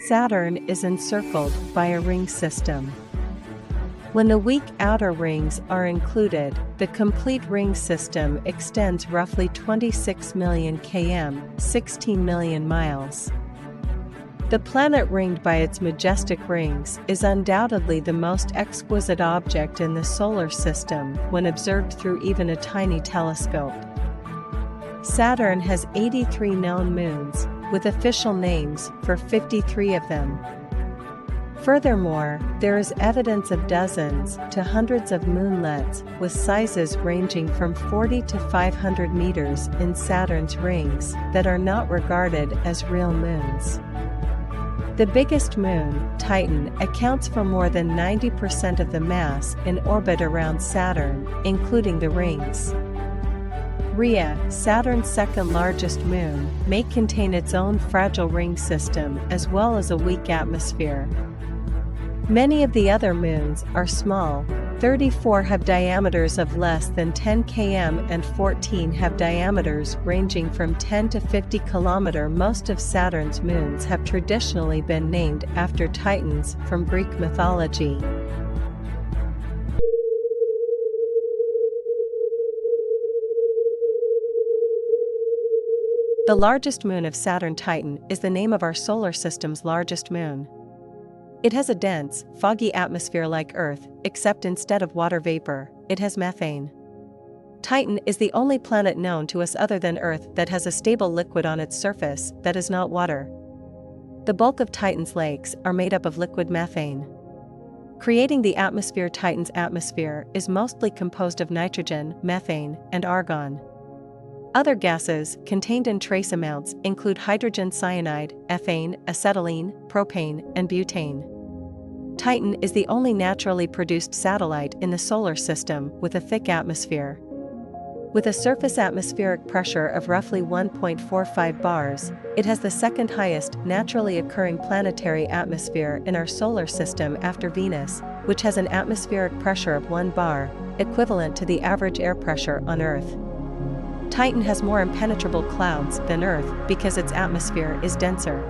Saturn is encircled by a ring system. When the weak outer rings are included, the complete ring system extends roughly 26 million km, 16 million miles. The planet ringed by its majestic rings is undoubtedly the most exquisite object in the solar system when observed through even a tiny telescope. Saturn has 83 known moons, with official names for 53 of them. Furthermore, there is evidence of dozens to hundreds of moonlets with sizes ranging from 40 to 500 meters in Saturn's rings that are not regarded as real moons. The biggest moon, Titan, accounts for more than 90% of the mass in orbit around Saturn, including the rings. Rhea, Saturn's second largest moon, may contain its own fragile ring system as well as a weak atmosphere. Many of the other moons are small. 34 have diameters of less than 10 km and 14 have diameters ranging from 10 to 50 km. Most of Saturn's moons have traditionally been named after Titans from Greek mythology. The largest moon of Saturn Titan is the name of our solar system's largest moon. It has a dense, foggy atmosphere like Earth, except instead of water vapor, it has methane. Titan is the only planet known to us other than Earth that has a stable liquid on its surface that is not water. The bulk of Titan's lakes are made up of liquid methane. Creating the atmosphere, Titan's atmosphere is mostly composed of nitrogen, methane, and argon. Other gases contained in trace amounts include hydrogen cyanide, ethane, acetylene, propane, and butane. Titan is the only naturally produced satellite in the solar system with a thick atmosphere. With a surface atmospheric pressure of roughly 1.45 bars, it has the second highest naturally occurring planetary atmosphere in our solar system after Venus, which has an atmospheric pressure of 1 bar, equivalent to the average air pressure on Earth. Titan has more impenetrable clouds than Earth because its atmosphere is denser.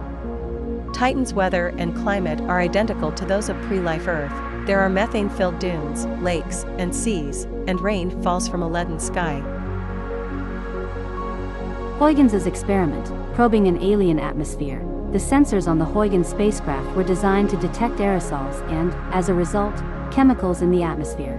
Titan's weather and climate are identical to those of pre-life Earth. There are methane-filled dunes, lakes, and seas, and rain falls from a leaden sky. Huygens' experiment, probing an alien atmosphere. The sensors on the Huygens spacecraft were designed to detect aerosols and, as a result, chemicals in the atmosphere.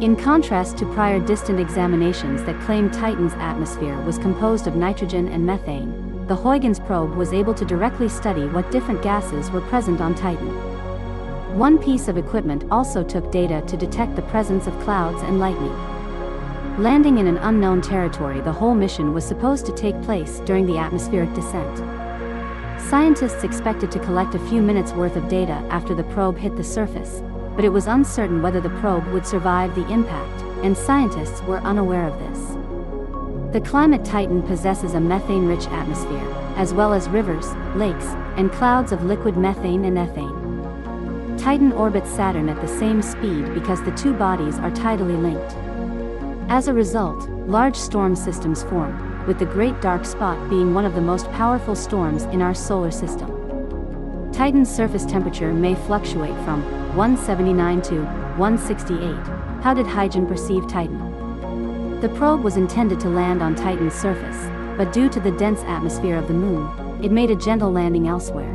In contrast to prior distant examinations that claimed Titan's atmosphere was composed of nitrogen and methane, the Huygens probe was able to directly study what different gases were present on Titan. One piece of equipment also took data to detect the presence of clouds and lightning. Landing in an unknown territory, the whole mission was supposed to take place during the atmospheric descent. Scientists expected to collect a few minutes' worth of data after the probe hit the surface, but it was uncertain whether the probe would survive the impact, and scientists were unaware of this. The climate Titan possesses a methane-rich atmosphere, as well as rivers, lakes, and clouds of liquid methane and ethane. Titan orbits Saturn at the same speed because the two bodies are tidally linked. As a result, large storm systems form, with the Great Dark Spot being one of the most powerful storms in our solar system. Titan's surface temperature may fluctuate from 179 to 168. How did Huygens perceive Titan? The probe was intended to land on Titan's surface, but due to the dense atmosphere of the Moon, it made a gentle landing elsewhere.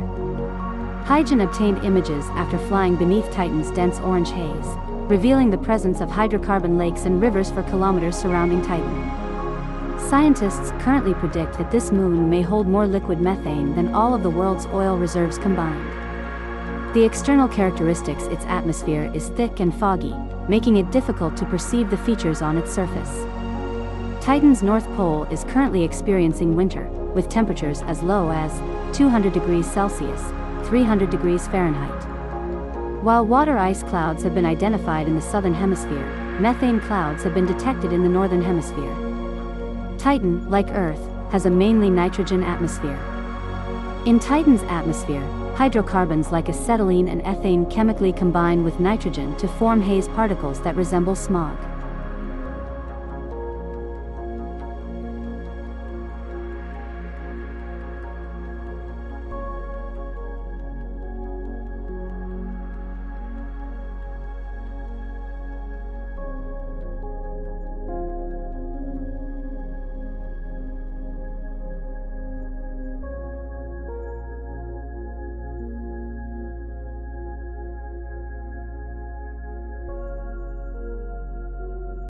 Huygens obtained images after flying beneath Titan's dense orange haze, revealing the presence of hydrocarbon lakes and rivers for kilometers surrounding Titan. Scientists currently predict that this moon may hold more liquid methane than all of the world's oil reserves combined. The external characteristics: its atmosphere is thick and foggy, making it difficult to perceive the features on its surface. Titan's North Pole is currently experiencing winter, with temperatures as low as 200 degrees Celsius, 300 degrees Fahrenheit. While water ice clouds have been identified in the southern hemisphere, methane clouds have been detected in the northern hemisphere. Titan, like Earth, has a mainly nitrogen atmosphere. In Titan's atmosphere, hydrocarbons like acetylene and ethane chemically combine with nitrogen to form haze particles that resemble smog.